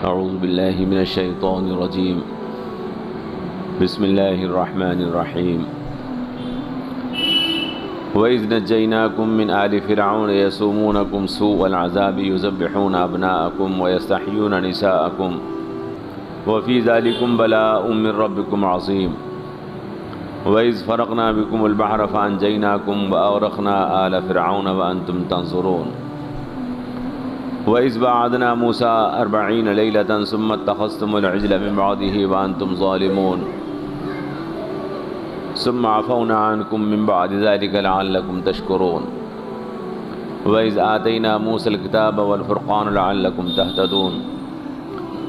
اعوذ باللہ من الشیطان الرجیم بسم اللہ الرحمن الرحیم وَإِذْ نَجَّيْنَاكُمْ مِنْ آلِ فِرْعَوْنَ يَسُومُونَكُمْ سُوءَ الْعَذَابِ يُذَبِّحُونَ أَبْنَاءَكُمْ وَيَسْتَحْيُونَ نِسَاءَكُمْ وَفِي ذَلِكُمْ بَلَاءٌ مِّن رَّبِّكُمْ عَظِيمٌ وَإِذْ فَرَقْنَا بِكُمُ الْبَحْرَ فَأَنجَيْنَاكُمْ وَأَغْرَقْنَا آلَ فِرْعَوْنَ وَأَنْتُمْ تَنظُرُونَ وَإِذْ وَعَدْنَا مُوسَىٰ 40 لَيْلَةً ثُمَّ اتَّخَذْتُمُ الْعِجْلَ مِن بَعْدِهِ وَأَنْتُمْ ظَالِمُونَ ثُمَّ عَفَوْنَا عَنْكُم مِّن بَعْدِ ذَلِكَ لَعَلَّكُمْ تَشْكُرُونَ وَإِذْ آتَيْنَا مُوسَى الْكِتَابَ وَالْفُرْقَانَ لَعَلَّكُمْ تَهْتَدُونَ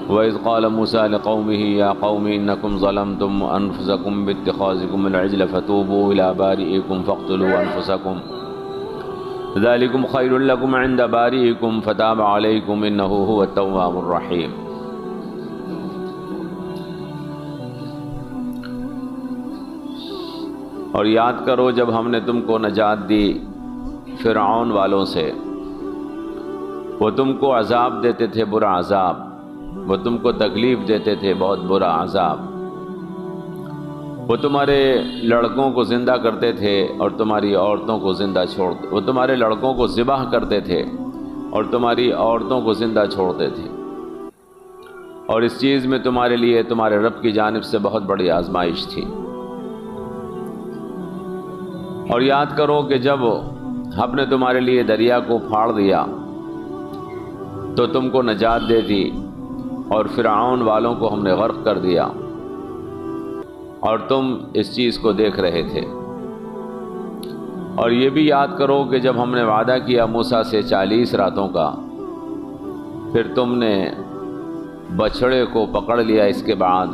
وَإِذْ قَالَ مُوسَىٰ لِقَوْمِهِ يَا قَوْمِ إِنَّكُمْ ظَلَمْتُمْ أَنفُسَكُمْ بِاتِّخَاذِكُمُ الْعِجْلَ فَتُوبُوا إِلَىٰ بَارِئِكُمْ فَاقْتُلُوا أَنفُسَكُمْ ذَلِكُمْ خَيْرٌ لَكُمْ عِندَ بَارِئِكُمْ فَتَابَ عَلَيْكُمْ إِنَّهُ هُوَ التَّوَّابُ الرَّحِيمُ۔ اور یاد کرو جب ہم نے تم کو نجات دی فرعون والوں سے، وہ تم کو عذاب دیتے تھے، برا عذاب، وہ تم کو تکلیف دیتے تھے، بہت برا عذاب، وہ تمہارے لڑکوں کو زندہ کرتے تھے اور تمہاری عورتوں کو زندہ چھوڑتے، وہ تمہارے لڑکوں کو ذبح کرتے تھے اور تمہاری عورتوں کو زندہ چھوڑتے تھے، اور اس چیز میں تمہارے لیے تمہارے رب کی جانب سے بہت بڑی آزمائش تھی۔ اور یاد کرو کہ جب ہم نے تمہارے لیے دریا کو پھاڑ دیا تو تم کو نجات دے دی، اور فرعون والوں کو ہم نے غرق کر دیا، اور تم اس چیز کو دیکھ رہے تھے۔ اور یہ بھی یاد کرو کہ جب ہم نے وعدہ کیا موسیٰ سے 40 راتوں کا، پھر تم نے بچھڑے کو پکڑ لیا اس کے بعد،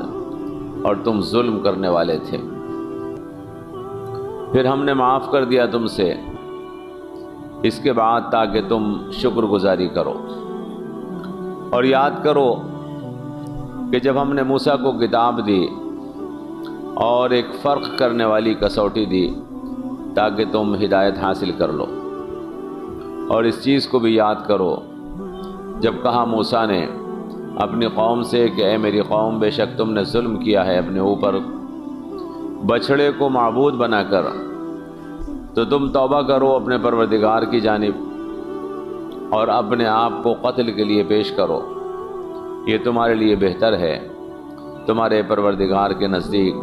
اور تم ظلم کرنے والے تھے، پھر ہم نے معاف کر دیا تم سے اس کے بعد تاکہ تم شکر گزاری کرو۔ اور یاد کرو کہ جب ہم نے موسیٰ کو کتاب دی اور ایک فرق کرنے والی کسوٹی دی تاکہ تم ہدایت حاصل کر لو، اور اس چیز کو بھی یاد کرو جب کہا موسیٰ نے اپنی قوم سے کہ اے میری قوم، بے شک تم نے ظلم کیا ہے اپنے اوپر بچھڑے کو معبود بنا کر، تو تم توبہ کرو اپنے پروردگار کی جانب اور اپنے آپ کو قتل کے لیے پیش کرو، یہ تمہارے لیے بہتر ہے تمہارے پروردگار کے نزدیک،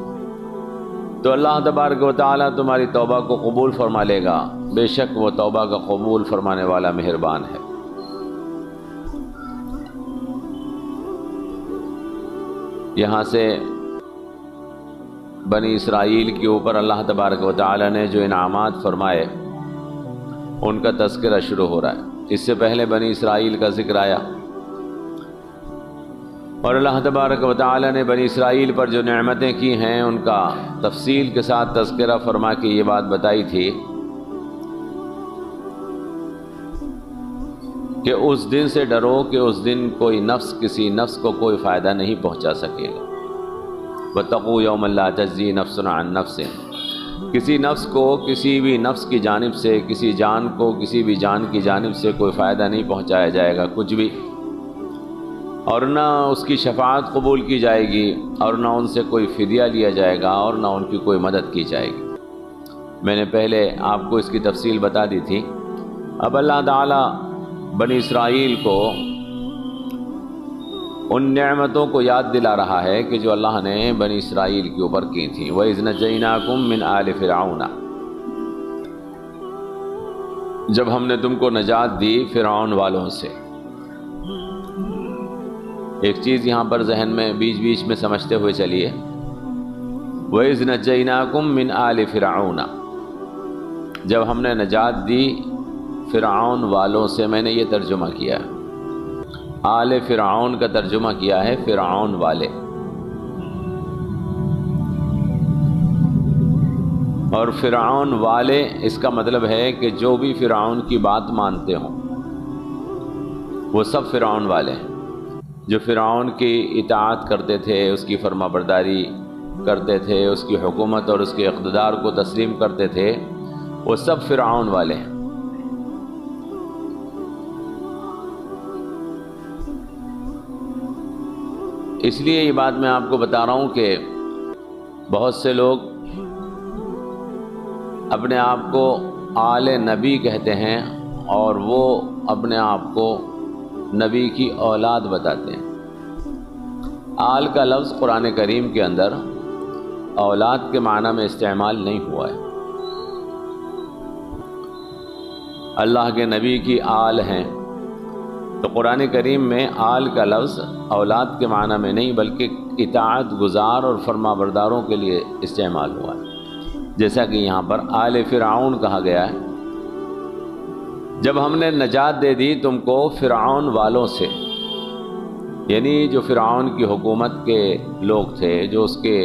تو اللہ تبارک و تعالیٰ تمہاری توبہ کو قبول فرما لے گا، بے شک وہ توبہ کا قبول فرمانے والا مہربان ہے۔ یہاں سے بنی اسرائیل کے اوپر اللہ تبارک و تعالیٰ نے جو انعامات فرمائے ان کا تذکرہ شروع ہو رہا ہے۔ اس سے پہلے بنی اسرائیل کا ذکر آیا، اور اللہ تبارک و تعالیٰ نے بنی اسرائیل پر جو نعمتیں کی ہیں ان کا تفصیل کے ساتھ تذکرہ فرما کے یہ بات بتائی تھی کہ اس دن سے ڈرو کہ اس دن کوئی نفس کسی نفس کو کوئی فائدہ نہیں پہنچا سکے گا۔ وَاتَّقُوا يَوْمًا لَا تَجْزِي نَفْسٌ عَن نَفْسٍ، کسی نفس کو کسی بھی نفس کی جانب سے، کسی جان کو کسی بھی جان کی جانب سے کوئی فائدہ نہیں پہنچایا جائے گا کچھ بھی، اور نہ اس کی شفاعت قبول کی جائے گی، اور نہ ان سے کوئی فدیہ لیا جائے گا، اور نہ ان کی کوئی مدد کی جائے گی۔ میں نے پہلے آپ کو اس کی تفصیل بتا دی تھی۔ اب اللہ تعالیٰ بنی اسرائیل کو ان نعمتوں کو یاد دلا رہا ہے کہ جو اللہ نے بنی اسرائیل کے اوپر کی تھیں۔ وَإِذْ نَجَّيْنَاكُمْ مِنْ آلِ فِرْعَوْنَ، جب ہم نے تم کو نجات دی فرعون والوں سے۔ ایک چیز یہاں پر ذہن میں بیچ بیچ میں سمجھتے ہوئے چلیے، وَإِذْ نَجَّيْنَاكُمْ مِنْ آلِ فِرْعَوْنَ، جب ہم نے نجات دی فرعون والوں سے، میں نے یہ ترجمہ کیا ہے۔ آل فرعون کا ترجمہ کیا ہے فرعون والے، اور فرعون والے اس کا مطلب ہے کہ جو بھی فرعون کی بات مانتے ہوں وہ سب فرعون والے ہیں، جو فرعون کی اطاعت کرتے تھے، اس کی فرما برداری کرتے تھے، اس کی حکومت اور اس کے اقتدار کو تسلیم کرتے تھے، وہ سب فرعون والے ہیں۔ اس لیے یہ بات میں آپ کو بتا رہا ہوں کہ بہت سے لوگ اپنے آپ کو آل نبی کہتے ہیں اور وہ اپنے آپ کو نبی کی اولاد بتاتے ہیں۔ آل کا لفظ قرآن کریم کے اندر اولاد کے معنی میں استعمال نہیں ہوا ہے۔ اللہ کے نبی کی آل ہیں تو قرآن کریم میں آل کا لفظ اولاد کے معنی میں نہیں بلکہ اطاعت گزار اور فرما برداروں کے لیے استعمال ہوا ہے، جیسا کہ یہاں پر آل فرعون کہا گیا ہے۔ جب ہم نے نجات دے دی تم کو فرعون والوں سے، یعنی جو فرعون کی حکومت کے لوگ تھے، جو اس کے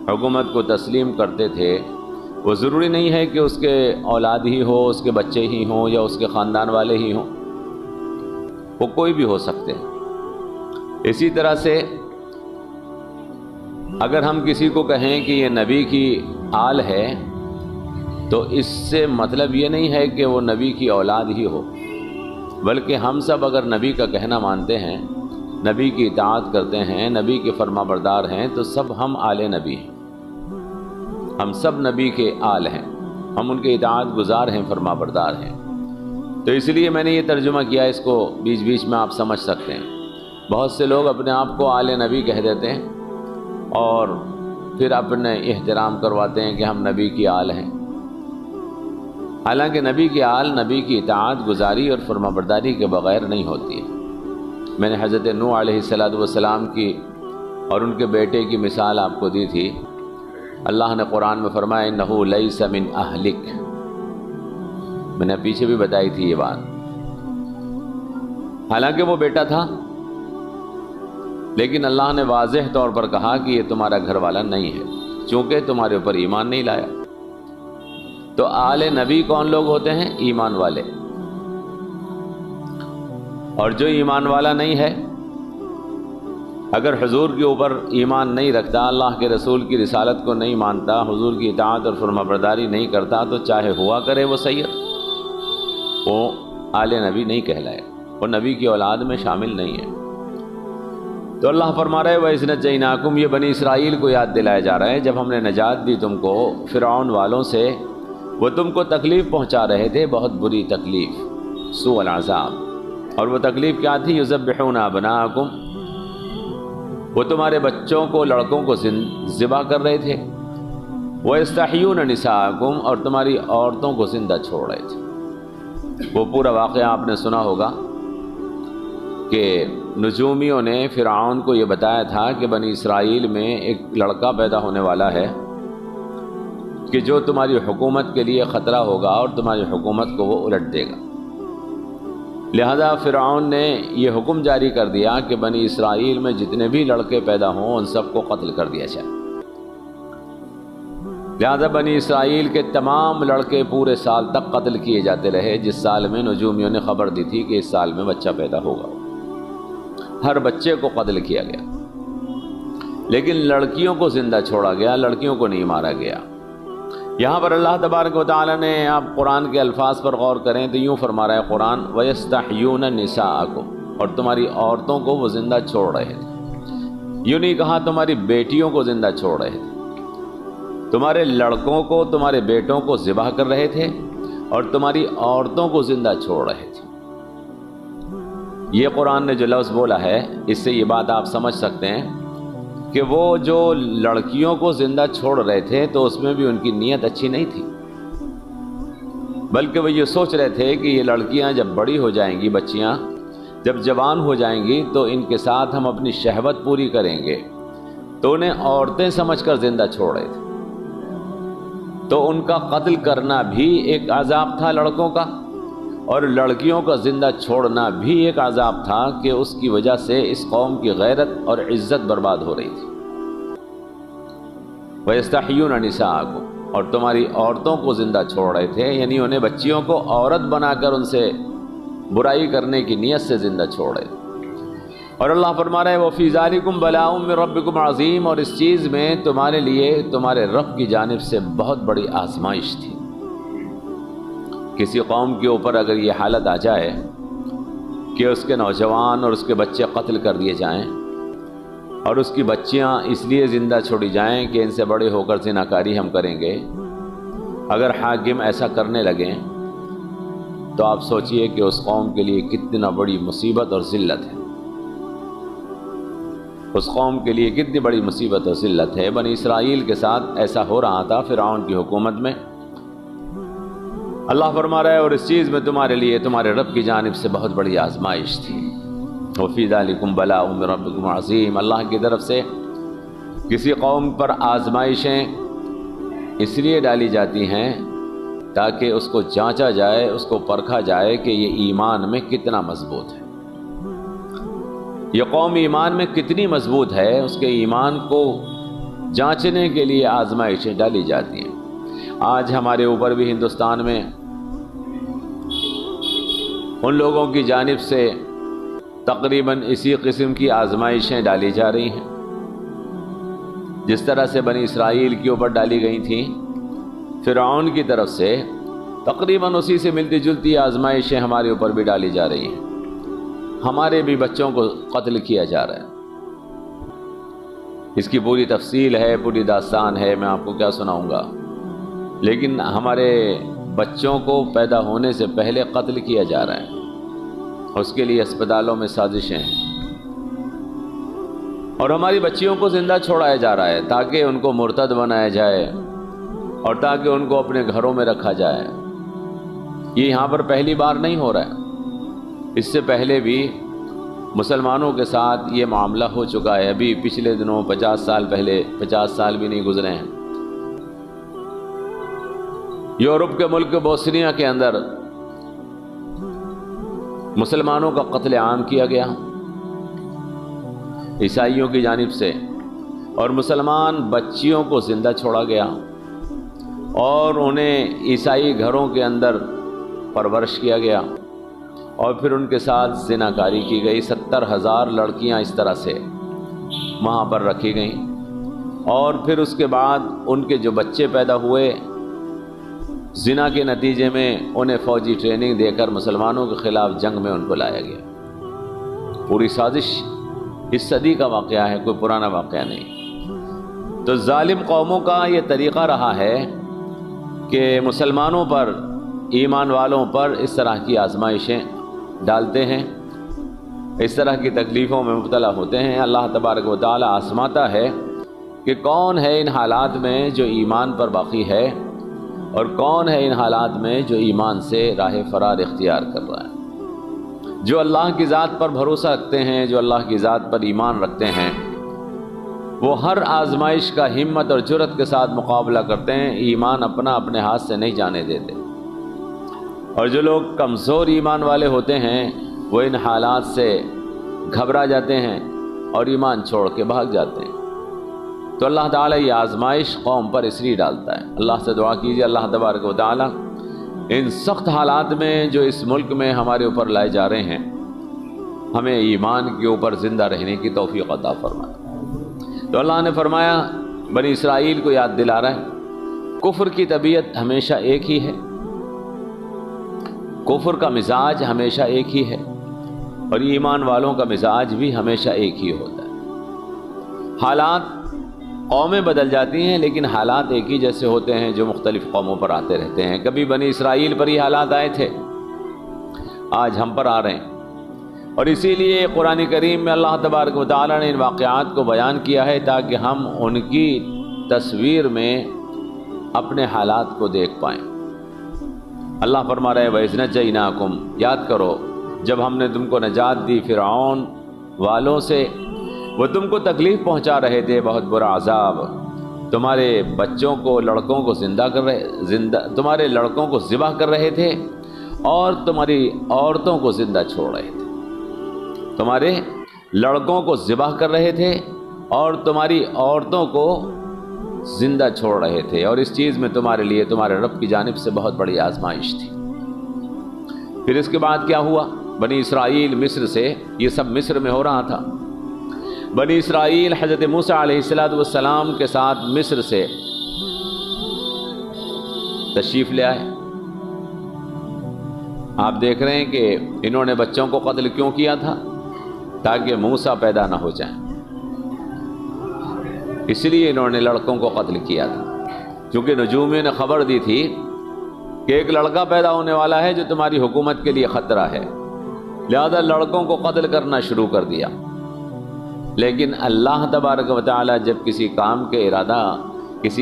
حکومت کو تسلیم کرتے تھے، وہ ضروری نہیں ہے کہ اس کے اولاد ہی ہو، اس کے بچے ہی ہوں یا اس کے خاندان والے ہی ہوں، وہ کوئی بھی ہو سکتے ہیں۔ اسی طرح سے اگر ہم کسی کو کہیں کہ یہ نبی کی آل ہے تو اس سے مطلب یہ نہیں ہے کہ وہ نبی کی اولاد ہی ہو، بلکہ ہم سب اگر نبی کا کہنا مانتے ہیں، نبی کی اطاعت کرتے ہیں، نبی کے فرما بردار ہیں، تو سب ہم آل نبی ہیں، ہم سب نبی کے آل ہیں، ہم ان کے اطاعت گزار ہیں، فرما بردار ہیں۔ تو اس لیے میں نے یہ ترجمہ کیا، اس کو بیچ بیچ میں آپ سمجھ سکتے ہیں۔ بہت سے لوگ اپنے آپ کو آل نبی کہہ دیتے ہیں اور پھر اپنے احترام کرواتے ہیں کہ ہم نبی کی آل ہیں، حالانکہ نبی کی آل نبی کی اطاعت گزاری اور فرما برداری کے بغیر نہیں ہوتی ہے۔ میں نے حضرت نوح علیہ السلام کی اور ان کے بیٹے کی مثال آپ کو دی تھی۔ اللہ نے قرآن میں فرمایا انہ لیس من اہلک، میں نے پیچھے بھی بتائی تھی یہ بات۔ حالانکہ وہ بیٹا تھا، لیکن اللہ نے واضح طور پر کہا کہ یہ تمہارا گھر والا نہیں ہے، چونکہ تمہارے اوپر ایمان نہیں لایا۔ تو آل نبی کون لوگ ہوتے ہیں؟ ایمان والے۔ اور جو ایمان والا نہیں ہے، اگر حضور کے اوپر ایمان نہیں رکھتا، اللہ کے رسول کی رسالت کو نہیں مانتا، حضور کی اطاعت اور فرما برداری نہیں کرتا، تو چاہے ہوا کرے وہ سید، وہ آل نبی نہیں کہلائے، وہ نبی کی اولاد میں شامل نہیں ہے۔ تو اللہ فرما رہے وَإِذْ نَجَّيْنَاكُمْ، یہ بنی اسرائیل کو یاد دلایا جا رہا ہے جب ہم نے نجات دی تم کو فرعون والوں سے، وہ تم کو تکلیف پہنچا رہے تھے، بہت بری تکلیف، سوء العذاب۔ اور وہ تکلیف کیا تھی؟ یذبحون ابناءکم، وہ تمہارے بچوں کو، لڑکوں کو ذبح کر رہے تھے، ویستحیون نساءکم، اور تمہاری عورتوں کو زندہ چھوڑ رہے تھے۔ وہ پورا واقعہ آپ نے سنا ہوگا کہ نجومیوں نے فرعون کو یہ بتایا تھا کہ بنی اسرائیل میں ایک لڑکا پیدا ہونے والا ہے کہ جو تمہاری حکومت کے لیے خطرہ ہوگا اور تمہاری حکومت کو وہ الٹ دے گا۔ لہذا فرعون نے یہ حکم جاری کر دیا کہ بنی اسرائیل میں جتنے بھی لڑکے پیدا ہوں ان سب کو قتل کر دیا جائے۔ لہذا بنی اسرائیل کے تمام لڑکے پورے سال تک قتل کیے جاتے رہے، جس سال میں نجومیوں نے خبر دی تھی کہ اس سال میں بچہ پیدا ہوگا، ہر بچے کو قتل کیا گیا، لیکن لڑکیوں کو زندہ چھوڑا گیا، لڑکیوں کو نہیں مارا گیا۔ یہاں پر اللہ تبارک و تعالیٰ نے، آپ قرآن کے الفاظ پر غور کریں تو یوں فرما رہا ہے قرآن وَيَسْتَحْيُونَ نِسَاءَكُمْ، اور تمہاری عورتوں کو وہ زندہ چھوڑ رہے تھے۔ یوں نہیں کہا تمہاری بیٹیوں کو زندہ چھوڑ رہے تھے، تمہارے لڑکوں کو، تمہارے بیٹوں کو ذبح کر رہے تھے اور تمہاری عورتوں کو زندہ چھوڑ رہے تھے۔ یہ قرآن نے جو لفظ بولا ہے، اس سے یہ بات آپ سمجھ سکتے ہیں کہ وہ جو لڑکیوں کو زندہ چھوڑ رہے تھے تو اس میں بھی ان کی نیت اچھی نہیں تھی، بلکہ وہ یہ سوچ رہے تھے کہ یہ لڑکیاں جب بڑی ہو جائیں گی، بچیاں جب جوان ہو جائیں گی تو ان کے ساتھ ہم اپنی شہوت پوری کریں گے، تو انہیں عورتیں سمجھ کر زندہ چھوڑ رہے تھے۔ تو ان کا قتل کرنا بھی ایک عذاب تھا لڑکوں کا، اور لڑکیوں کا زندہ چھوڑنا بھی ایک عذاب تھا کہ اس کی وجہ سے اس قوم کی غیرت اور عزت برباد ہو رہی تھی۔ وَيَسْتَحْيُونَ نِسَاءَكُمْ، اور تمہاری عورتوں کو زندہ چھوڑ رہے تھے، یعنی انہیں بچیوں کو عورت بنا کر ان سے برائی کرنے کی نیت سے زندہ چھوڑ رہے تھے۔ اور اللہ فرما رہا ہے وَفِي ذَلِكُمْ بَلَاءٌ مِّن رَبِّكُمْ عَظِيمٌ، اور اس چیز میں تمہارے لیے تمہارے رب کی جانب سے بہت بڑی آزمائش تھی۔ کسی قوم کے اوپر اگر یہ حالت آ جائے کہ اس کے نوجوان اور اس کے بچے قتل کر دیے جائیں، اور اس کی بچیاں اس لیے زندہ چھوڑی جائیں کہ ان سے بڑے ہو کر زناکاری ہم کریں گے، اگر حاکم ایسا کرنے لگیں تو آپ سوچئے کہ اس قوم کے لیے کتنا بڑی مصیبت اور ذلت ہے، اس قوم کے لیے کتنی بڑی مصیبت اور ذلت ہے۔ بنی اسرائیل کے ساتھ ایسا ہو رہا تھا فرعون کی حکومت میں۔ اللہ فرما رہا ہے اور اس چیز میں تمہارے لیے تمہارے رب کی جانب سے بہت بڑی آزمائش تھی۔ وَفِي ذَلِكُمْ بَلَاءٌ مِّن رَبِّكُمْ عَظِيمٌ، اللہ کی طرف سے کسی قوم پر آزمائشیں اس لیے ڈالی جاتی ہیں تاکہ اس کو جانچا جائے، اس کو پرکھا جائے کہ یہ ایمان میں کتنا مضبوط ہے، یہ قوم ایمان میں کتنی مضبوط ہے، اس کے ایمان کو جانچنے کے لیے آزمائشیں ڈالی جاتی ہیں۔ آج ہمارے اوپر بھی ہندوستان میں ان لوگوں کی جانب سے تقریباً اسی قسم کی آزمائشیں ڈالی جا رہی ہیں، جس طرح سے بنی اسرائیل کے اوپر ڈالی گئی تھیں فرعون کی طرف سے، تقریباً اسی سے ملتی جلتی آزمائشیں ہمارے اوپر بھی ڈالی جا رہی ہیں۔ ہمارے بھی بچوں کو قتل کیا جا رہا ہے۔ اس کی پوری تفصیل ہے، پوری داستان ہے، میں آپ کو کیا سناؤں گا، لیکن ہمارے بچوں کو پیدا ہونے سے پہلے قتل کیا جا رہا ہے، اس کے لیے اسپتالوں میں سازشیں ہیں، اور ہماری بچیوں کو زندہ چھوڑایا جا رہا ہے تاکہ ان کو مرتد بنایا جائے اور تاکہ ان کو اپنے گھروں میں رکھا جائے۔ یہ یہاں پر پہلی بار نہیں ہو رہا ہے، اس سے پہلے بھی مسلمانوں کے ساتھ یہ معاملہ ہو چکا ہے۔ ابھی پچھلے دنوں 50 سال پہلے، 50 سال بھی نہیں گزرے ہیں، یورپ کے ملک بوسنیا کے اندر مسلمانوں کا قتل عام کیا گیا عیسائیوں کی جانب سے، اور مسلمان بچیوں کو زندہ چھوڑا گیا اور انہیں عیسائی گھروں کے اندر پرورش کیا گیا اور پھر ان کے ساتھ زناکاری کی گئی۔ 70,000 لڑکیاں اس طرح سے وہاں پر رکھی گئیں، اور پھر اس کے بعد ان کے جو بچے پیدا ہوئے، زنا کے نتیجے میں انہیں فوجی ٹریننگ دے کر مسلمانوں کے خلاف جنگ میں ان کو لایا گیا۔ پوری سازش اس صدی کا واقعہ ہے، کوئی پرانا واقعہ نہیں۔ تو ظالم قوموں کا یہ طریقہ رہا ہے کہ مسلمانوں پر، ایمان والوں پر اس طرح کی آزمائشیں ڈالتے ہیں، اس طرح کی تکلیفوں میں مبتلا ہوتے ہیں۔ اللہ تبارک و تعالی آزماتا ہے کہ کون ہے ان حالات میں جو ایمان پر باقی ہے، اور کون ہے ان حالات میں جو ایمان سے راہ فرار اختیار کر رہا ہے۔ جو اللہ کی ذات پر بھروسہ رکھتے ہیں، جو اللہ کی ذات پر ایمان رکھتے ہیں، وہ ہر آزمائش کا ہمت اور جرأت کے ساتھ مقابلہ کرتے ہیں، ایمان اپنا اپنے ہاتھ سے نہیں جانے دیتے۔ اور جو لوگ کمزور ایمان والے ہوتے ہیں وہ ان حالات سے گھبرا جاتے ہیں اور ایمان چھوڑ کے بھاگ جاتے ہیں۔ تو اللہ تعالیٰ یہ آزمائش قوم پر اس لیے ڈالتا ہے۔ اللہ سے دعا کیجیے اللہ تبارک و تعالیٰ ان سخت حالات میں جو اس ملک میں ہمارے اوپر لائے جا رہے ہیں، ہمیں ایمان کے اوپر زندہ رہنے کی توفیق عطا فرمائے۔ تو اللہ نے فرمایا، بنی اسرائیل کو یاد دلا رہا ہے، کفر کی طبیعت ہمیشہ ایک ہی ہے، کفر کا مزاج ہمیشہ ایک ہی ہے، اور ایمان والوں کا مزاج بھی ہمیشہ ایک ہی ہوتا ہے۔ حالات قومیں بدل جاتی ہیں لیکن حالات ایک ہی جیسے ہوتے ہیں جو مختلف قوموں پر آتے رہتے ہیں۔ کبھی بنی اسرائیل پر ہی حالات آئے تھے، آج ہم پر آ رہے ہیں، اور اسی لیے قرآن کریم میں اللہ تبارک و تعالیٰ نے ان واقعات کو بیان کیا ہے تاکہ ہم ان کی تصویر میں اپنے حالات کو دیکھ پائیں۔ اللہ فرما رہے وَإِذْ نَجَّيْنَاكُمْ، یاد کرو جب ہم نے تم کو نجات دی فرعون والوں سے، وہ تم کو تکلیف پہنچا رہے تھے، بہت برا عذاب، تمہارے بچوں کو، لڑکوں کو تمہارے لڑکوں کو ذبح کر رہے تھے اور تمہاری عورتوں کو زندہ چھوڑ رہے تھے، تمہارے لڑکوں کو ذبح کر رہے تھے اور تمہاری عورتوں کو زندہ چھوڑ رہے تھے، اور اس چیز میں تمہارے لیے تمہارے رب کی جانب سے بہت بڑی آزمائش تھی۔ پھر اس کے بعد کیا ہوا؟ بنی اسرائیل مصر سے، یہ سب مصر میں ہو رہا تھا، بنی اسرائیل حضرت موسیٰ علیہ السلام کے ساتھ مصر سے تشریف لے آئے۔ آپ دیکھ رہے ہیں کہ انہوں نے بچوں کو قتل کیوں کیا تھا؟ تاکہ موسیٰ پیدا نہ ہو جائیں، اس لیے انہوں نے لڑکوں کو قتل کیا تھا، کیونکہ نجومیوں نے خبر دی تھی کہ ایک لڑکا پیدا ہونے والا ہے جو تمہاری حکومت کے لیے خطرہ ہے، لہذا لڑکوں کو قتل کرنا شروع کر دیا۔ لیکن اللہ تبارک و تعالی جب کسی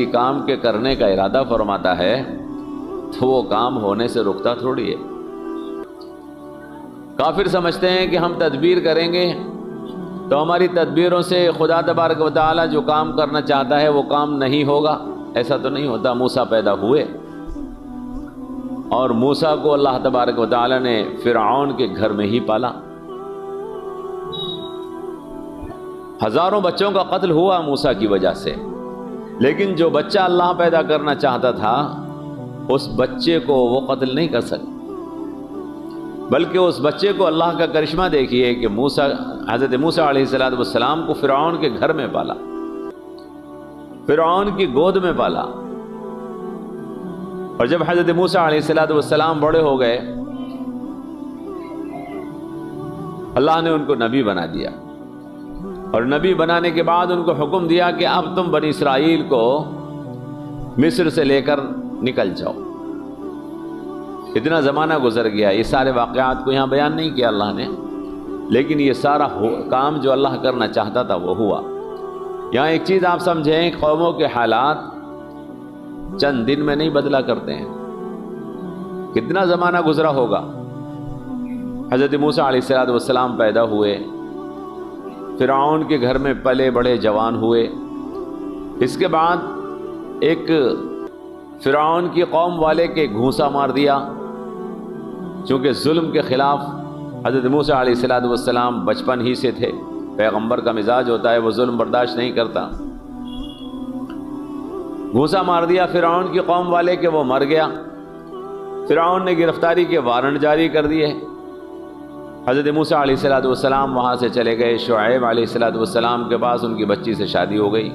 کام کے کرنے کا ارادہ فرماتا ہے تو وہ کام ہونے سے رکتا تھوڑی ہے۔ کافر سمجھتے ہیں کہ ہم تدبیر کریں گے تو ہماری تدبیروں سے خدا تبارک و تعالی جو کام کرنا چاہتا ہے وہ کام نہیں ہوگا۔ ایسا تو نہیں ہوتا۔ موسیٰ پیدا ہوئے اور موسیٰ کو اللہ تبارک و تعالی نے فرعون کے گھر میں ہی پالا۔ ہزاروں بچوں کا قتل ہوا موسیٰ کی وجہ سے، لیکن جو بچہ اللہ پیدا کرنا چاہتا تھا اس بچے کو وہ قتل نہیں کر سکے، بلکہ اس بچے کو اللہ کا کرشمہ دیکھیے کہ حضرت موسیٰ علیہ السلام کو فرعون کے گھر میں پالا، فرعون کی گود میں پالا۔ اور جب حضرت موسیٰ علیہ السلام بڑے ہو گئے، اللہ نے ان کو نبی بنا دیا، اور نبی بنانے کے بعد ان کو حکم دیا کہ اب تم بنی اسرائیل کو مصر سے لے کر نکل جاؤ۔ اتنا زمانہ گزر گیا، یہ سارے واقعات کو یہاں بیان نہیں کیا اللہ نے، لیکن یہ سارا کام جو اللہ کرنا چاہتا تھا وہ ہوا۔ یہاں ایک چیز آپ سمجھیں، قوموں کے حالات چند دن میں نہیں بدلا کرتے ہیں، کتنا زمانہ گزرا ہوگا۔ حضرت موسیٰ علیہ السلام پیدا ہوئے، فرعون کے گھر میں پلے بڑے جوان ہوئے، اس کے بعد ایک فرعون کی قوم والے کے گھونسا مار دیا، چونکہ ظلم کے خلاف حضرت موسیٰ علیہ السلام بچپن ہی سے تھے، پیغمبر کا مزاج ہوتا ہے وہ ظلم برداشت نہیں کرتا۔ گھونسا مار دیا فرعون کی قوم والے کہ وہ مر گیا۔ فرعون نے گرفتاری کے وارنٹ جاری کر دیے۔ حضرت موسیٰ علیہ السلام وہاں سے چلے گئے شعیب علیہ السلام کے پاس، ان کی بچی سے شادی ہو گئی،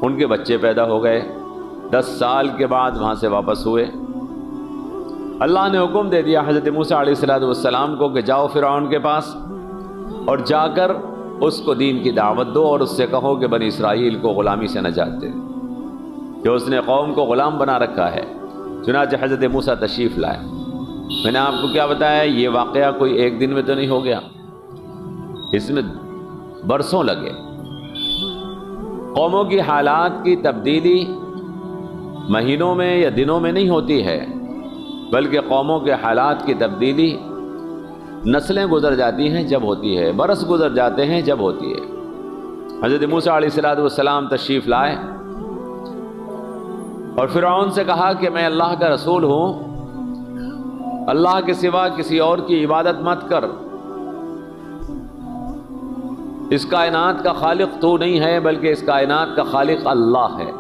ان کے بچے پیدا ہو گئے۔ 10 سال کے بعد وہاں سے واپس ہوئے۔ اللہ نے حکم دے دیا حضرت موسیٰ علیہ السلام کو کہ جاؤ فرعون کے پاس اور جا کر اس کو دین کی دعوت دو، اور اس سے کہو کہ بنی اسرائیل کو غلامی سے نجات دے، کہ اس نے قوم کو غلام بنا رکھا ہے۔ چنانچہ حضرت موسیٰ تشریف لائے۔ میں نے آپ کو کیا بتایا، یہ واقعہ کوئی ایک دن میں تو نہیں ہو گیا، اس میں برسوں لگے۔ قوموں کی حالات کی تبدیلی مہینوں میں یا دنوں میں نہیں ہوتی ہے، بلکہ قوموں کے حالات کی تبدیلی نسلیں گزر جاتی ہیں جب ہوتی ہے، برس گزر جاتے ہیں جب ہوتی ہے۔ حضرت موسیٰ علیہ السلام تشریف لائے اور فرعون سے کہا کہ میں اللہ کا رسول ہوں، اللہ کے سوا کسی اور کی عبادت مت کر، اس کائنات کا خالق تو نہیں ہے بلکہ اس کائنات کا خالق اللہ ہے،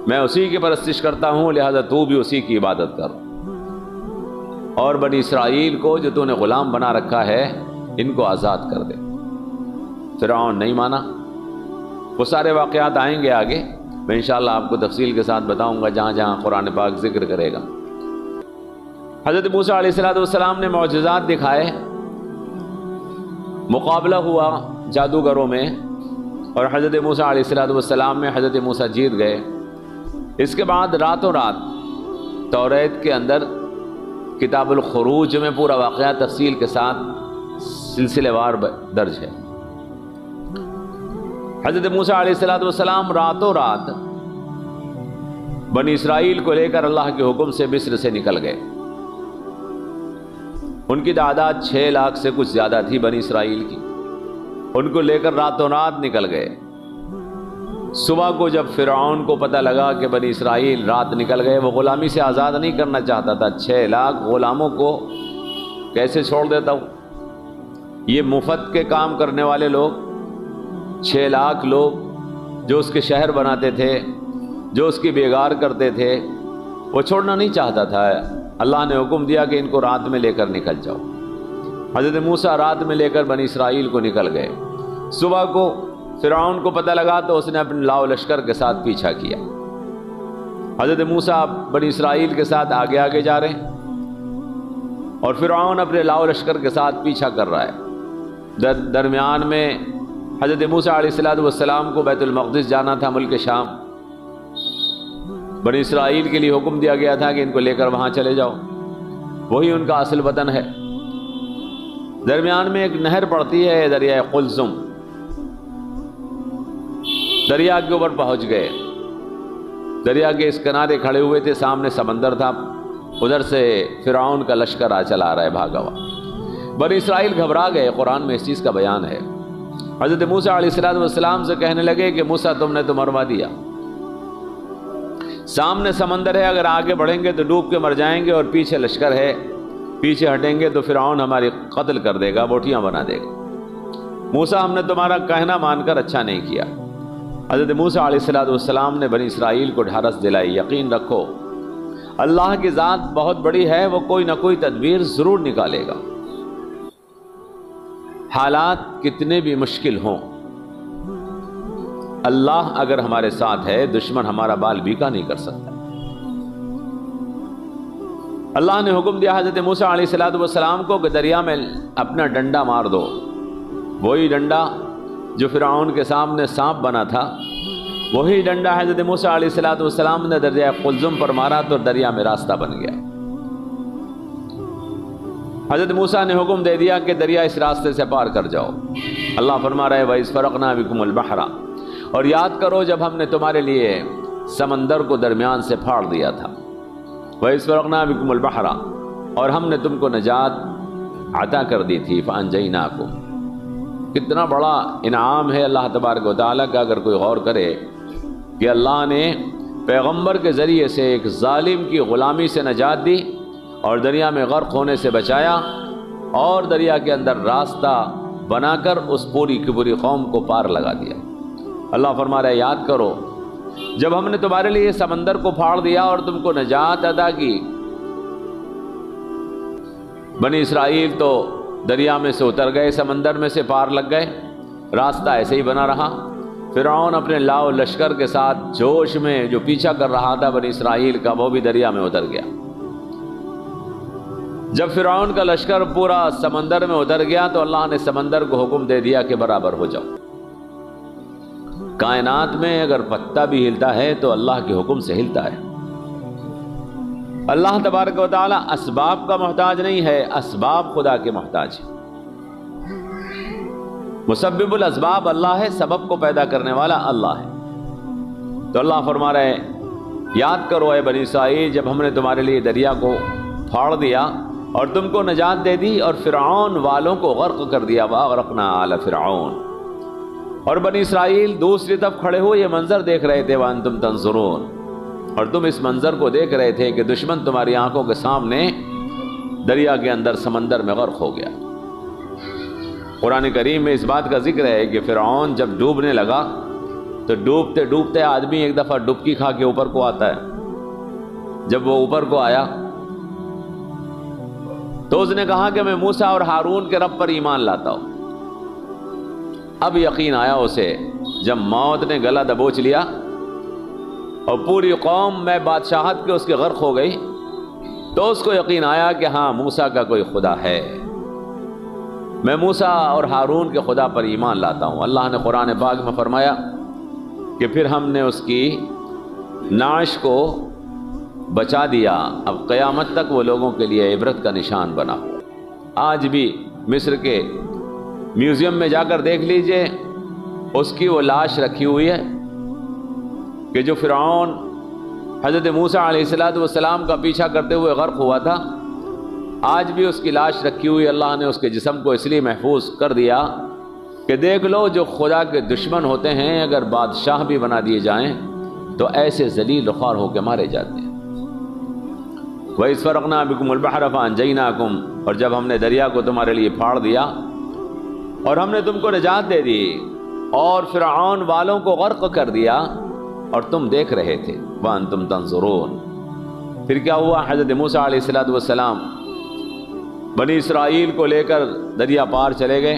میں اسی کی پرستش کرتا ہوں، لہذا تو بھی اسی کی عبادت کر، اور بنی اسرائیل کو جو تو نے غلام بنا رکھا ہے ان کو آزاد کر دے۔ فرعون نہیں مانا۔ وہ سارے واقعات آئیں گے آگے، میں انشاءاللہ آپ کو تفصیل کے ساتھ بتاؤں گا جہاں جہاں قرآن پاک ذکر کرے گا۔ حضرت موسیٰ علیہ السلام نے معجزات دکھائے، مقابلہ ہوا جادوگروں میں، اور حضرت موسیٰ علیہ السلام میں حضرت موسیٰ جیت گئے۔ اس کے بعد راتوں رات توریت کے اندر کتاب الخروج میں پورا واقعہ تفصیل کے ساتھ سلسلے وار درج ہے۔ حضرت موسیٰ علیہ السلام راتوں رات بنی اسرائیل کو لے کر اللہ کے حکم سے مصر سے نکل گئے۔ ان کی تعداد 6 لاکھ سے کچھ زیادہ تھی بنی اسرائیل کی، ان کو لے کر راتوں رات نکل گئے۔ صبح کو جب فرعون کو پتہ لگا کہ بنی اسرائیل رات نکل گئے، وہ غلامی سے آزاد نہیں کرنا چاہتا تھا، 6 لاکھ غلاموں کو کیسے چھوڑ دیتا ہوں؟ یہ مفت کے کام کرنے والے لوگ، 6 لاکھ لوگ جو اس کے شہر بناتے تھے، جو اس کی بیگار کرتے تھے، وہ چھوڑنا نہیں چاہتا تھا۔ اللہ نے حکم دیا کہ ان کو رات میں لے کر نکل جاؤ۔ حضرت موسیٰ رات میں لے کر بنی اسرائیل کو نکل گئے۔ صبح کو فرعون کو پتہ لگا تو اس نے اپنے لاؤ لشکر کے ساتھ پیچھا کیا۔ حضرت موسیٰ بنی اسرائیل کے ساتھ آگے آگے جا رہے ہیں اور فرعون اپنے لاؤ لشکر کے ساتھ پیچھا کر رہا ہے۔ درمیان میں حضرت موسیٰ علیہ السلام کو بیت المقدس جانا تھا، ملک شام۔ بنی اسرائیل کے لیے حکم دیا گیا تھا کہ ان کو لے کر وہاں چلے جاؤ، وہی ان کا اصل وطن ہے۔ درمیان میں ایک نہر پڑتی ہے، دریائے قلزم، دریا کے اوپر پہنچ گئے۔ دریا کے اس کنارے کھڑے ہوئے تھے، سامنے سمندر تھا، ادھر سے فرعون کا لشکر چلا رہا ہے بھاگا ہوا۔ بنی اسرائیل گھبرا گئے، قرآن میں اس چیز کا بیان ہے۔ حضرت موسیٰ علیہ السلام سے کہنے لگے کہ موسیٰ تم نے تو مروا دیا، سامنے سمندر ہے، اگر آگے بڑھیں گے تو ڈوب کے مر جائیں گے، اور پیچھے لشکر ہے، پیچھے ہٹیں گے تو فرعون ہماری قتل کر دے گا، بوٹیاں بنا دے گا۔ موسیٰ ہم نے تمہارا کہنا مان کر اچھا نہیں کیا۔ حضرت موسیٰ علیہ السلام نے بنی اسرائیل کو ڈھارس دلائی، یقین رکھو اللہ کی ذات بہت بڑی ہے، وہ کوئی نہ کوئی تدبیر ضرور نکالے گا، حالات کتنے بھی مشکل ہوں۔ اللہ اگر ہمارے ساتھ ہے، دشمن ہمارا بال بیکا نہیں کر سکتا۔ اللہ نے حکم دیا حضرت موسیٰ علیہ السلام کو کہ دریا میں اپنا ڈنڈا مار دو، وہی ڈنڈا جو فرعون کے سامنے سانپ بنا تھا، وہی ڈنڈا حضرت موسیٰ علیہ السلام نے دریا قلزم پر مارا تو دریا میں راستہ بن گیا۔ حضرت موسیٰ نے حکم دے دیا کہ دریا اس راستے سے پار کر جاؤ۔ اللہ فرما رہا ہے وَإِذْ فَرَقْنَا بِكُمُ الْبَحْرَ، اور یاد کرو جب ہم نے تمہارے لیے سمندر کو درمیان سے پھاڑ دیا تھا۔ وَإِذْ فَرَقْنَا بِكُمُ الْبَحْرَ، اور ہم نے تم کو نجات عطا کر دی تھی، فَأَنْجَيْنَاكُمْ۔ کتنا بڑا انعام ہے اللہ تبارک و تعالیٰ کا، اگر کوئی غور کرے کہ اللہ نے پیغمبر کے ذریعے سے ایک ظالم کی غلامی سے نجات دی، اور دریا میں غرق ہونے سے بچایا، اور دریا کے اندر راستہ بنا کر اس پوری کی پوری قوم کو پار لگا دیا۔ اللہ فرما رہا ہے یاد کرو جب ہم نے تمہارے لیے سمندر کو پھاڑ دیا اور تم کو نجات عطا کی۔ بنی اسرائیل تو دریا میں سے اتر گئے، سمندر میں سے پار لگ گئے، راستہ ایسے ہی بنا رہا۔ فرعون اپنے لاؤ لشکر کے ساتھ جوش میں جو پیچھا کر رہا تھا بنی اسرائیل کا، وہ بھی دریا میں اتر گیا۔ جب فرعون کا لشکر پورا سمندر میں اتر گیا تو اللہ نے سمندر کو حکم دے دیا کہ برابر ہو جاؤ۔ کائنات میں اگر پتا بھی ہلتا ہے تو اللہ کے حکم سے ہلتا ہے۔ اللہ تبارک و تعالی اسباب کا محتاج نہیں ہے، اسباب خدا کے محتاج ہے۔ مسبب الاسباب اللہ ہے، سبب کو پیدا کرنے والا اللہ ہے۔ تو اللہ فرما رہے یاد کرو اے بنی اسرائیل جب ہم نے تمہارے لیے دریا کو پھاڑ دیا اور تم کو نجات دے دی اور فرعون والوں کو غرق کر دیا، وَأَغْرَقْنَا آلَ فِرْعَوْنَ، اور بنی اسرائیل دوسری طرف کھڑے ہوئے یہ منظر دیکھ رہے تھے، وَأَنْتُمْ تَنْظُرُونَ، اور تم اس منظر کو دیکھ رہے تھے کہ دشمن تمہاری آنکھوں کے سامنے دریا کے اندر سمندر میں غرق ہو گیا۔ قرآن کریم میں اس بات کا ذکر ہے کہ فرعون جب ڈوبنے لگا تو ڈوبتے ڈوبتے آدمی ایک دفعہ ڈبکی کھا کے اوپر کو آتا ہے۔ جب وہ اوپر کو آیا تو اس نے کہا کہ میں موسیٰ اور ہارون کے رب پر ایمان لاتا ہوں۔ اب یقین آیا اسے جب موت نے گلا دبوچ لیا اور پوری قوم میں بادشاہت کے اس کے غرق ہو گئی، تو اس کو یقین آیا کہ ہاں موسیٰ کا کوئی خدا ہے، میں موسیٰ اور ہارون کے خدا پر ایمان لاتا ہوں۔ اللہ نے قرآن پاک میں فرمایا کہ پھر ہم نے اس کی نعش کو بچا دیا، اب قیامت تک وہ لوگوں کے لیے عبرت کا نشان بنا۔ آج بھی مصر کے میوزیم میں جا کر دیکھ لیجئے، اس کی وہ لاش رکھی ہوئی ہے کہ جو فرعون حضرت موسیٰ علیہ السلام کا پیچھا کرتے ہوئے غرق ہوا تھا، آج بھی اس کی لاش رکھی ہوئی۔ اللہ نے اس کے جسم کو اس لیے محفوظ کر دیا کہ دیکھ لو جو خدا کے دشمن ہوتے ہیں اگر بادشاہ بھی بنا دیے جائیں تو ایسے ذلیل خوار ہو کے مارے جاتے ہیں۔ وَإِذْ فَرَقْنَا بِكُمُ الْبَحْرَ فَأَنْجَيْنَاكُمْ، اور جب ہم نے دریا کو تمہارے لیے پھاڑ دیا اور ہم نے تم کو نجات دے دی اور فرعون والوں کو غرق کر دیا اور تم دیکھ رہے تھے، وَأَنْتُمْ تَنْظُرُونَ۔ پھر کیا ہوا؟ حضرت موسیٰ علیہ السلام بنی اسرائیل کو لے کر دریا پار چلے گئے۔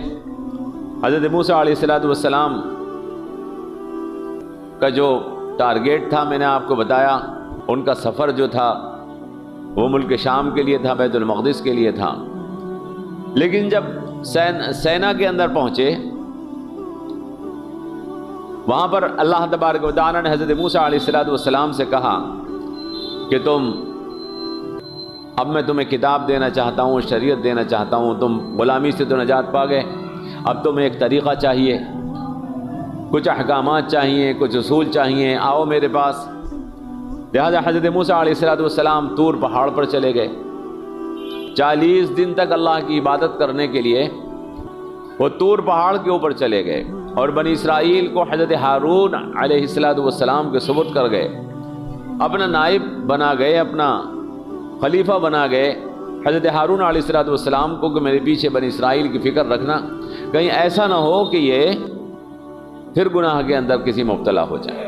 حضرت موسیٰ علیہ السلام کا جو ٹارگیٹ تھا میں نے آپ کو بتایا، ان کا سفر جو تھا وہ ملک شام کے لیے تھا، بیت المقدس کے لیے تھا۔ لیکن جب سینا کے اندر پہنچے وہاں پر اللہ تبارک و تعالیٰ نے حضرت موسیٰ علیہ السلام سے کہا کہ اب میں تمہیں کتاب دینا چاہتا ہوں، شریعت دینا چاہتا ہوں، تم غلامی سے تو نجات پا گئے، اب تمہیں ایک طریقہ چاہیے، کچھ احکامات چاہیے، کچھ اصول چاہیے، آؤ میرے پاس۔ لہذا حضرت موسیٰ علیہ السلام طور پہاڑ پر چلے گئے۔ 40 دن تک اللہ کی عبادت کرنے کے لیے وہ طور پہاڑ کے اوپر چلے گئے، اور بنی اسرائیل کو حضرت ہارون علیہ السلام کے سپرد کر گئے، اپنا نائب بنا گئے، اپنا خلیفہ بنا گئے حضرت ہارون علیہ السلام کو کہ میرے پیچھے بنی اسرائیل کی فکر رکھنا، کہیں ایسا نہ ہو کہ یہ پھر گناہ کے اندر کسی مبتلا ہو جائے۔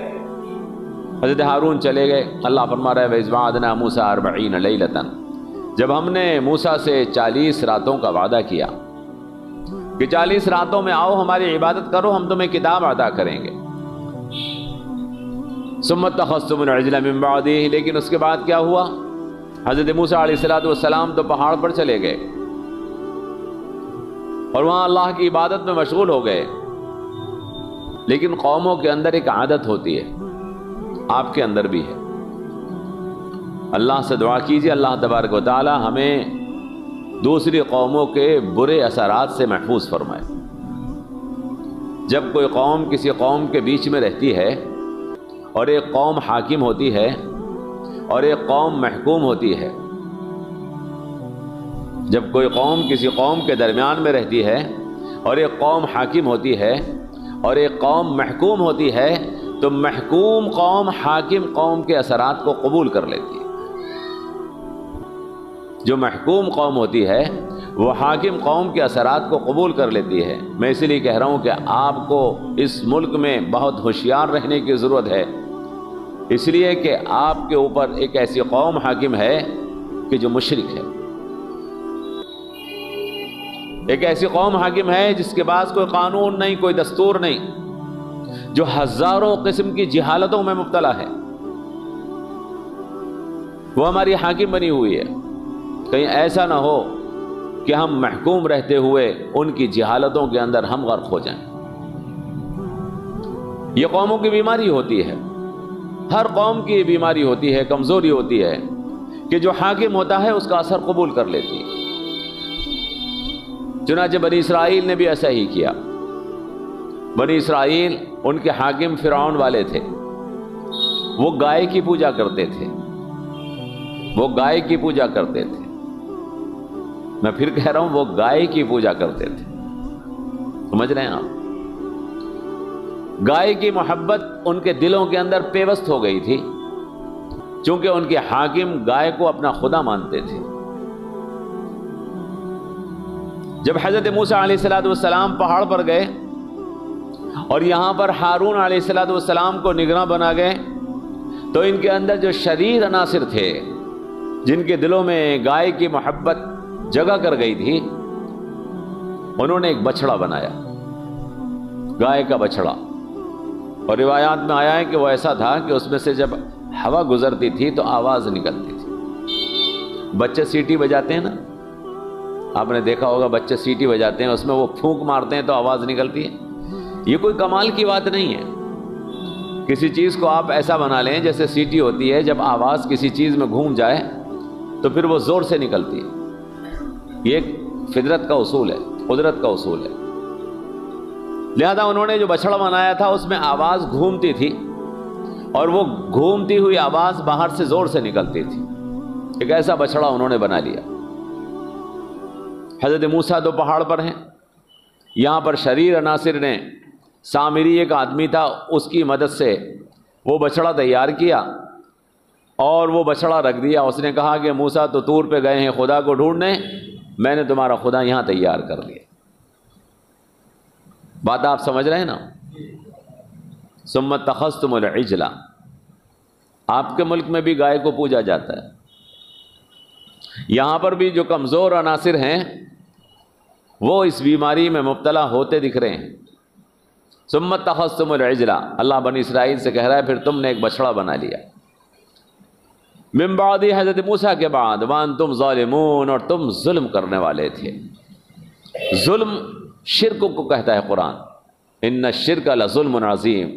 حضرت ہارون چلے گئے۔ اللہ فرما رہا ہے وَإِذْ وَعَدْنَا مُوسَىٰ 40 لَيْلَةً، جب ہم نے موسیٰ سے 40 راتوں کا وعدہ کیا کہ 40 راتوں میں آؤ ہماری عبادت کرو، ہم تمہیں کتاب عطا کریں گے۔ ثُمَّ اتَّخَذْتُمُ الْعِجْلَ مِن بَعْدِهِ، لیکن اس کے بعد کیا ہوا؟ حضرت موسیٰ علیہ السلام تو پہاڑ پر چلے گئے اور وہاں اللہ کی عبادت میں مشغول ہو گئے، لیکن قوموں کے اندر ایک عادت ہوتی ہے، آپ کے اندر بھی ہے۔ اللہ سے دعا کیجیے اللہ تبارک و تعالی ہمیں دوسری قوموں کے برے اثرات سے محفوظ فرمائے۔ جب کوئی قوم کسی قوم کے بیچ میں رہتی ہے اور ایک قوم حاکم ہوتی ہے اور ایک قوم محکوم ہوتی ہے، جب کوئی قوم کسی قوم کے درمیان میں رہتی ہے اور ایک قوم حاکم ہوتی ہے اور ایک قوم محکوم ہوتی ہے، تو محکوم قوم حاکم قوم کے اثرات کو قبول کر لیتی ہے۔ جو محکوم قوم ہوتی ہے وہ حاکم قوم کے اثرات کو قبول کر لیتی ہے۔ میں اسی لیے کہہ رہا ہوں کہ آپ کو اس ملک میں بہت ہوشیار رہنے کی ضرورت ہے، اس لیے کہ آپ کے اوپر ایک ایسی قوم حاکم ہے کہ جو مشرک ہے، ایک ایسی قوم حاکم ہے جس کے پاس کوئی قانون نہیں، کوئی دستور نہیں، جو ہزاروں قسم کی جہالتوں میں مبتلا ہے، وہ ہماری حاکم بنی ہوئی ہے۔ کہیں ایسا نہ ہو کہ ہم محکوم رہتے ہوئے ان کی جہالتوں کے اندر ہم غرق ہو جائیں۔ یہ قوموں کی بیماری ہوتی ہے، ہر قوم کی یہ بیماری ہوتی ہے، کمزوری ہوتی ہے کہ جو حاکم ہوتا ہے اس کا اثر قبول کر لیتی ہے۔ چنانچہ بنی اسرائیل نے بھی ایسا ہی کیا۔ بنی اسرائیل ان کے حاکم فرعون والے تھے، وہ گائے کی پوجا کرتے تھے، وہ گائے کی پوجا کرتے تھے، میں پھر کہہ رہا ہوں وہ گائے کی پوجا کرتے تھے، سمجھ رہے ہیں آپ؟ گائے کی محبت ان کے دلوں کے اندر پیوست ہو گئی تھی، چونکہ ان کے حاکم گائے کو اپنا خدا مانتے تھے۔ جب حضرت موسیٰ علیہ السلام پہاڑ پر گئے اور یہاں پر ہارون علیہ السلام کو نگراں بنا گئے، تو ان کے اندر جو شریر عناصر تھے، جن کے دلوں میں گائے کی محبت جگہ کر گئی تھی، انہوں نے ایک بچڑا بنایا، گائے کا بچڑا، اور روایات میں آیا ہے کہ وہ ایسا تھا کہ اس میں سے جب ہوا گزرتی تھی تو آواز نکلتی تھی۔ بچے سیٹی بجاتے ہیں نا، آپ نے دیکھا ہوگا بچے سیٹی بجاتے ہیں، اس میں وہ پھونک مارتے ہیں تو آواز نکلتی ہے۔ یہ کوئی کمال کی بات نہیں ہے، کسی چیز کو آپ ایسا بنا لیں جیسے سیٹی ہوتی ہے، جب آواز کسی چیز میں گھوم جائے تو پھر وہ زور سے نکلتی ہے۔ یہ ایک فطرت کا اصول ہے، قدرت کا اصول ہے۔ لہذا انہوں نے جو بچڑا بنایا تھا اس میں آواز گھومتی تھی، اور وہ گھومتی ہوئی آواز باہر سے زور سے نکلتی تھی۔ ایک ایسا بچڑا انہوں نے بنا لیا۔ حضرت موسیٰ تو پہاڑ پر ہیں، یہاں پر شریر عناصر نے، سامری ایک آدمی تھا، اس کی مدد سے وہ بچڑا تیار کیا اور وہ بچڑا رکھ دیا۔ اس نے کہا کہ موسیٰ تو طور پہ گئے ہیں خدا کو ڈھونڈنے، میں نے تمہارا خدا یہاں تیار کر لیا۔ بات آپ سمجھ رہے ہیں نا؟ ثم اتخذتم العجل، آپ کے ملک میں بھی گائے کو پوجا جاتا ہے، یہاں پر بھی جو کمزور عناصر ہیں وہ اس بیماری میں مبتلا ہوتے دکھ رہے ہیں۔ ثم اتخذتم العجل، اللہ بنی اسرائیل سے کہہ رہا ہے پھر تم نے ایک بچڑا بنا لیا، من بعد، حضرت موسیٰ کے بعد، وانتم ظالمون، اور تم ظلم کرنے والے تھے۔ ظلم شرک کو کہتا ہے قرآن، ان الشرک لظلم عظیم،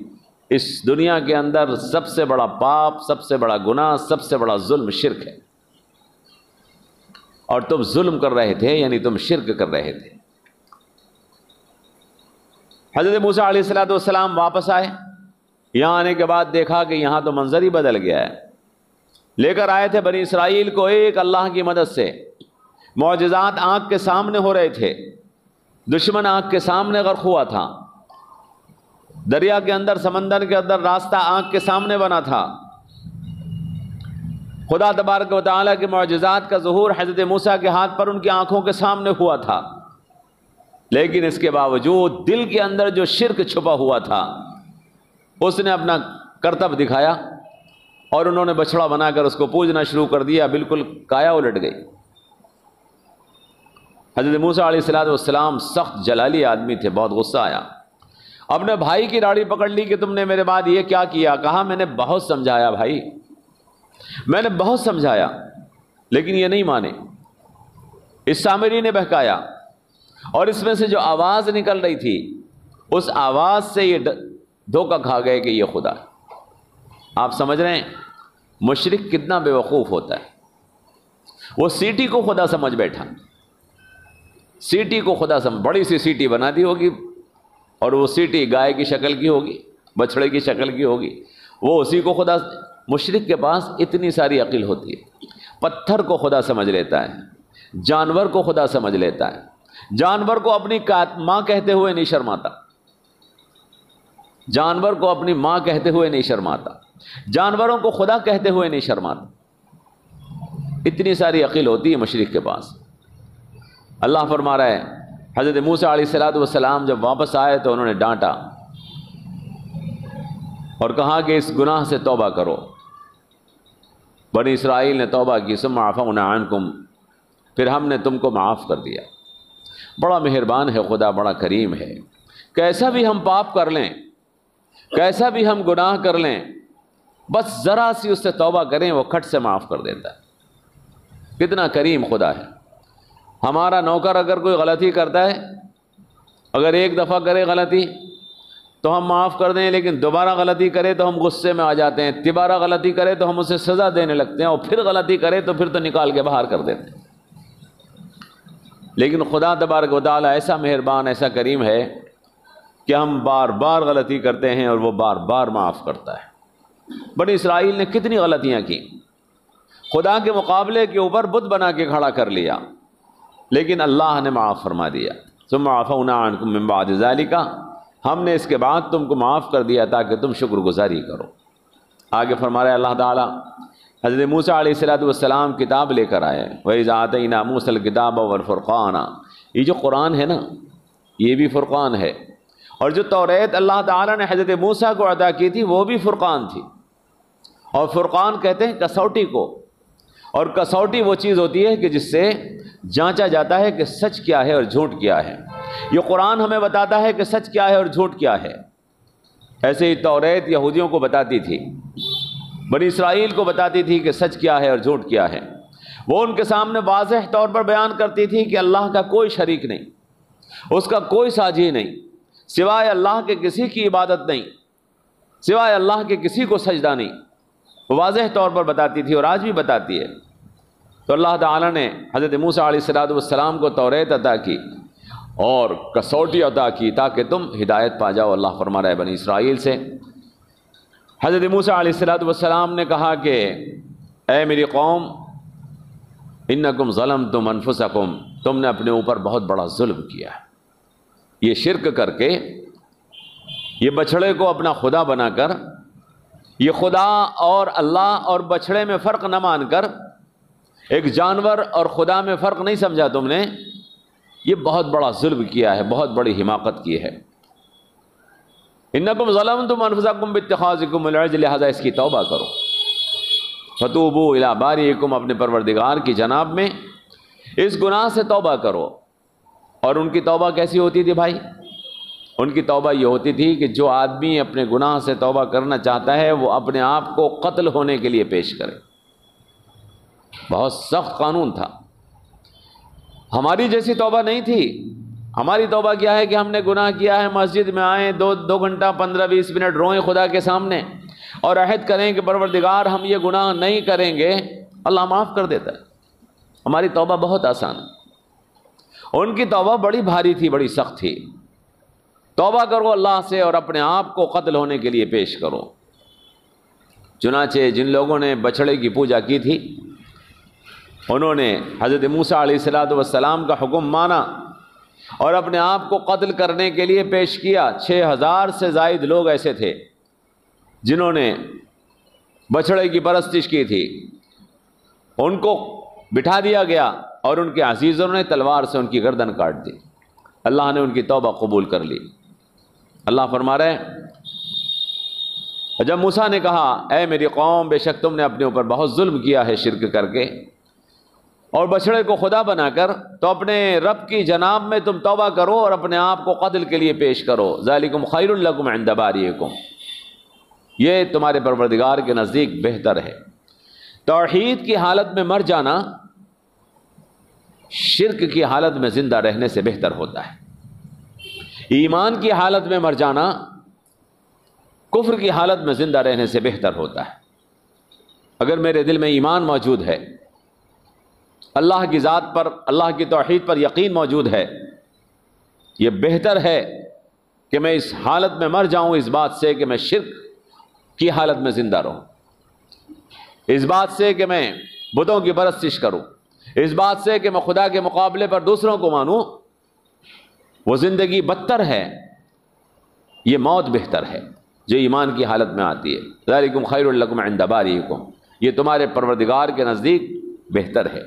اس دنیا کے اندر سب سے بڑا پاپ، سب سے بڑا گناہ، سب سے بڑا ظلم شرک ہے، اور تم ظلم کر رہے تھے، یعنی تم شرک کر رہے تھے۔ حضرت موسیٰ علیہ السلام واپس آئے، یہاں آنے کے بعد دیکھا کہ یہاں تو منظر ہی بدل گیا ہے۔ لے کر آئے تھے بنی اسرائیل کو ایک اللہ کی مدد سے، معجزات آنکھ کے سامنے ہو رہے تھے، دشمن آنکھ کے سامنے غرق ہوا تھا، دریا کے اندر، سمندر کے اندر راستہ آنکھ کے سامنے بنا تھا۔ خدا تبارک و تعالیٰ کے معجزات کا ظہور حضرت موسیٰ کے ہاتھ پر ان کی آنکھوں کے سامنے ہوا تھا، لیکن اس کے باوجود دل کے اندر جو شرک چھپا ہوا تھا اس نے اپنا کرتب دکھایا، اور انہوں نے بچڑا بنا کر اس کو پوجنا شروع کر دیا، بالکل کایا الٹ گئی۔ حضرت موسیٰ علیہ السلام سخت جلالی آدمی تھے، بہت غصہ آیا، اپنے بھائی کی داڑھی پکڑ لی کہ تم نے میرے بعد یہ کیا کیا؟ کہا میں نے بہت سمجھایا بھائی، میں نے بہت سمجھایا، لیکن یہ نہیں مانے۔ اس سامری نے بہکایا، اور اس میں سے جو آواز نکل رہی تھی اس آواز سے یہ دھوکہ کھا گئے کہ یہ خدا ہے۔ آپ سمجھ رہے ہیں مشرک کتنا بے وقوف ہوتا ہے؟ وہ سیٹی کو خدا سمجھ بیٹھا، سیٹی کو خدا سمجھ، بڑی سی سیٹی بنا دی ہوگی، اور وہ سیٹی گائے کی شکل کی ہوگی، بچڑے کی شکل کی ہوگی، وہ اسی کو خدا۔ مشرک کے پاس اتنی ساری عقل ہوتی ہے، پتھر کو خدا سمجھ لیتا ہے، جانور کو خدا سمجھ لیتا ہے، جانور کو اپنی ماں کہتے ہوئے نہیں شرماتا، جانور کو اپنی ماں کہتے ہوئے نہیں شرماتا، جانوروں کو خدا کہتے ہوئے نہیں شرماتا، اتنی ساری عقل ہوتی ہے مشرک کے پاس۔ اللہ فرما رہا ہے، حضرت موسیٰ علیہ السلام جب واپس آئے تو انہوں نے ڈانٹا اور کہا کہ اس گناہ سے توبہ کرو۔ بنی اسرائیل نے توبہ کی، ثم عفونا عنکم، پھر ہم نے تم کو معاف کر دیا۔ بڑا مہربان ہے خدا، بڑا کریم ہے، کیسا بھی ہم پاپ کر لیں، کیسا بھی ہم گناہ کر لیں، بس ذرا سی اس سے توبہ کریں وہ کھٹ سے معاف کر دیتا ہے۔ کتنا کریم خدا ہے۔ ہمارا نوکر اگر کوئی غلطی کرتا ہے، اگر ایک دفعہ کرے غلطی تو ہم معاف کر دیں، لیکن دوبارہ غلطی کرے تو ہم غصے میں آ جاتے ہیں، تیبارہ غلطی کرے تو ہم اسے سزا دینے لگتے ہیں، اور پھر غلطی کرے تو پھر تو نکال کے باہر کر دیتے ہیں۔ لیکن خدا تبارک و تعالیٰ ایسا مہربان، ایسا کریم ہے کہ ہم بار بار غلطی کرتے ہیں اور وہ بار بار معاف کرتا ہے۔ بنی اسرائیل نے کتنی غلطیاں کی، خدا کے مقابلے کے اوپر بت بنا کے کھڑا کر لیا، لیکن اللہ نے معاف فرما دیا۔ ثم عفونا عنکم من بعد ذلک، ہم نے اس کے بعد تم کو معاف کر دیا تاکہ تم شکر گزاری کرو۔ آگے فرما رہے اللہ تعالیٰ، حضرت موسیٰ علیہ السلام کتاب لے کر آئے، وَإِذْ آتَيْنَا مُوسَى الْكِتَابَ وَالْفُرْقَانَ، یہ جو قرآن ہے نا یہ بھی فرقان ہے، اور جو توریت اللہ تعالیٰ نے حضرت موسیٰ کو عطا کی تھی وہ بھی فرقان تھی۔ اور فرقان کہتے ہیں کسوٹی کو، اور کسوٹی وہ چیز ہوتی ہے کہ جس سے جانچا جاتا ہے کہ سچ کیا ہے اور جھوٹ کیا ہے۔ یہ قرآن ہمیں بتاتا ہے کہ سچ کیا ہے اور جھوٹ کیا ہے۔ ایسے ہی توریت یہودیوں کو بتاتی تھی، بنی اسرائیل کو بتاتی تھی کہ سچ کیا ہے اور جھوٹ کیا ہے۔ وہ ان کے سامنے واضح طور پر بیان کرتی تھی کہ اللہ کا کوئی شریک نہیں، اس کا کوئی ساجی نہیں، سوائے اللہ کے کسی کی عبادت نہیں، سوائے اللہ کے کسی کو سجدہ نہیں، واضح طور پر بتاتی تھی، اور آج بھی بتاتی ہے۔ تو اللہ تعالیٰ نے حضرت موسیٰ علیہ السلام کو توریت عطا کی اور کسوٹی عطا کی تاکہ تم ہدایت پا جاؤ۔ اللہ فرما رہا ہے بنی اسرائیل سے، حضرت موسیٰ علیہ السلام نے کہا کہ اے میری قوم، انکم ظلمتم انفسکم، تم نے اپنے اوپر بہت بڑا ظلم کیا ہے۔ یہ شرک کر کے، یہ بچھڑے کو اپنا خدا بنا کر، یہ خدا اور اللہ اور بچھڑے میں فرق نہ مان کر، ایک جانور اور خدا میں فرق نہیں سمجھا تم نے، یہ بہت بڑا ظلم کیا ہے، بہت بڑی حماقت کی ہے۔ انکم ظلمتم انفسکم باتخاذکم العجل، لہذا اس کی توبہ کرو۔ فتوبوا الی باریکم، اپنے پروردگار کی جناب میں اس گناہ سے توبہ کرو۔ اور ان کی توبہ کیسی ہوتی تھی بھائی؟ ان کی توبہ یہ ہوتی تھی کہ جو آدمی اپنے گناہ سے توبہ کرنا چاہتا ہے وہ اپنے آپ کو قتل ہونے کے لیے پیش کرے۔ بہت سخت قانون تھا، ہماری جیسی توبہ نہیں تھی، ہماری توبہ کیا ہے کہ ہم نے گناہ کیا ہے، مسجد میں آئیں، دو گھنٹہ 15-20 منٹ روئیں خدا کے سامنے اور عہد کریں کہ پروردگار ہم یہ گناہ نہیں کریں گے، اللہ معاف کر دیتا ہے۔ ہماری توبہ بہت آسان ہے، ان کی توبہ بڑی بھاری تھی، بڑی سخت تھی۔ توبہ کرو اللہ سے اور اپنے آپ کو قتل ہونے کے لیے پیش کرو۔ چنانچہ جن لوگوں نے بچھڑے کی پوجا کی تھی انہوں نے حضرت موسیٰ علیہ السلام کا حکم مانا اور اپنے آپ کو قتل کرنے کے لیے پیش کیا۔ 6000 سے زائد لوگ ایسے تھے جنہوں نے بچھڑے کی پرستش کی تھی، ان کو بٹھا دیا گیا اور ان کے عزیزوں نے تلوار سے ان کی گردن کاٹ دی۔ اللہ نے ان کی توبہ قبول کر لی۔ اللہ فرما رہے ہیں، جب موسیٰ نے کہا اے میری قوم، بے شک تم نے اپنے اوپر بہت ظلم کیا ہے شرک کر کے اور بچڑے کو خدا بنا کر، تو اپنے رب کی جناب میں تم توبہ کرو اور اپنے آپ کو قتل کے لیے پیش کرو۔ ذالکم خیر لکم عند باریکم، یہ تمہارے پروردگار کے نزدیک بہتر ہے۔ توحید کی حالت میں مر جانا شرک کی حالت میں زندہ رہنے سے بہتر ہوتا ہے۔ ایمان کی حالت میں مر جانا کفر کی حالت میں زندہ رہنے سے بہتر ہوتا ہے۔ اگر میرے دل میں ایمان موجود ہے، اللہ کی ذات پر، اللہ کی توحید پر یقین موجود ہے، یہ بہتر ہے کہ میں اس حالت میں مر جاؤں اس بات سے کہ میں شرک کی حالت میں زندہ رہوں، اس بات سے کہ میں بتوں کی پرستش کروں، اس بات سے کہ میں خدا کے مقابلے پر دوسروں کو مانوں، وہ زندگی بدتر ہے، یہ موت بہتر ہے جو ایمان کی حالت میں آتی ہے۔ ذالکم خیر لکم عند باریکم، یہ تمہارے پروردگار کے نزدیک بہتر ہے۔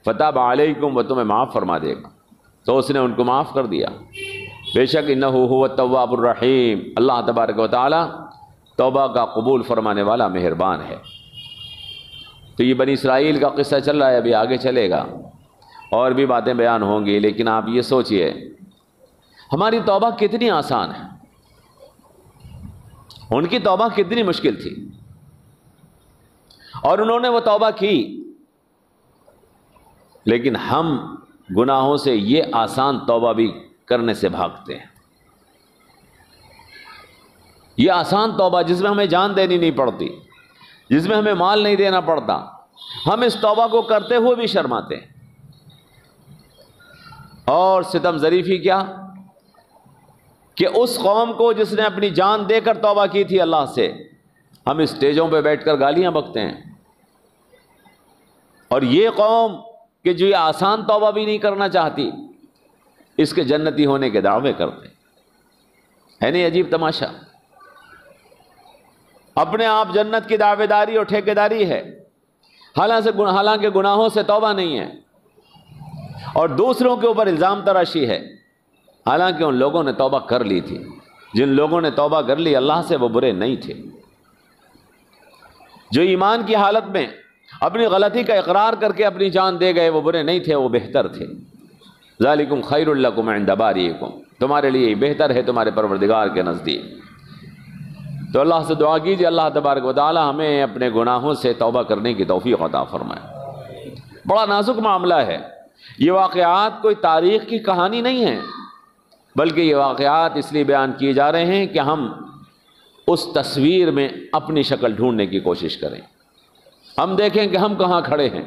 فتاب علیکم، وہ تمہیں معاف فرما دے گا، تو اس نے ان کو معاف کر دیا۔ بے شک انہ هو التواب الرحیم، اللہ تبارک و تعالی توبہ کا قبول فرمانے والا مہربان ہے۔ تو یہ بنی اسرائیل کا قصہ چل رہا ہے، ابھی آگے چلے گا اور بھی باتیں بیان ہوں گی، لیکن آپ یہ سوچئے ہماری توبہ کتنی آسان ہے، ان کی توبہ کتنی مشکل تھی، اور انہوں نے وہ توبہ کی، لیکن ہم گناہوں سے یہ آسان توبہ بھی کرنے سے بھاگتے ہیں۔ یہ آسان توبہ جس میں ہمیں جان دینی نہیں پڑتی، جس میں ہمیں مال نہیں دینا پڑتا، ہم اس توبہ کو کرتے ہوئے بھی شرماتے ہیں۔ اور ستم ظریفی کیا کہ اس قوم کو جس نے اپنی جان دے کر توبہ کی تھی اللہ سے، ہم اسٹیجوں پہ بیٹھ کر گالیاں بکتے ہیں، اور یہ قوم کہ جو یہ آسان توبہ بھی نہیں کرنا چاہتی، اس کے جنتی ہونے کے دعوے کرتے ہیں۔ ہے نہیں عجیب تماشا؟ اپنے آپ جنت کی دعوے داری اور ٹھیکیداری ہے، حالانکہ گناہوں سے توبہ نہیں ہے، اور دوسروں کے اوپر الزام تراشی ہے، حالانکہ ان لوگوں نے توبہ کر لی تھی۔ جن لوگوں نے توبہ کر لی اللہ سے، وہ برے نہیں تھے۔ جو ایمان کی حالت میں اپنی غلطی کا اقرار کر کے اپنی جان دے گئے، وہ برے نہیں تھے، وہ بہتر تھے۔ ذالکم خیر لکم عند باریکم، تمہارے لیے بہتر ہے تمہارے پروردگار کے نزدیک۔ تو اللہ سے دعا کیجیے اللہ تبارک و تعالی ہمیں اپنے گناہوں سے توبہ کرنے کی توفیق عطا فرمائے۔ بڑا نازک معاملہ ہے، یہ واقعات کوئی تاریخ کی کہانی نہیں ہے، بلکہ یہ واقعات اس لیے بیان کیے جا رہے ہیں کہ ہم اس تصویر میں اپنی شکل ڈھونڈنے کی کوشش کریں، ہم دیکھیں کہ ہم کہاں کھڑے ہیں،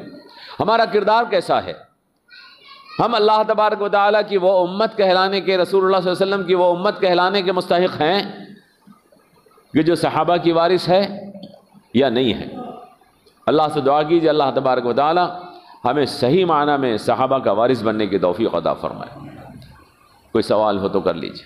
ہمارا کردار کیسا ہے۔ ہم اللہ تبارک و تعالیٰ کی وہ امت کہلانے کے، رسول اللہ صلی اللہ علیہ وسلم کی وہ امت کہلانے کے مستحق ہیں کہ جو صحابہ کی وارث ہے یا نہیں ہے۔ اللہ سے دعا کیجیے اللہ تبارک و تعالیٰ ہمیں صحیح معنی میں صحابہ کا وارث بننے کی توفیق عطا فرمائے۔ کوئی سوال ہو تو کر لیجیے۔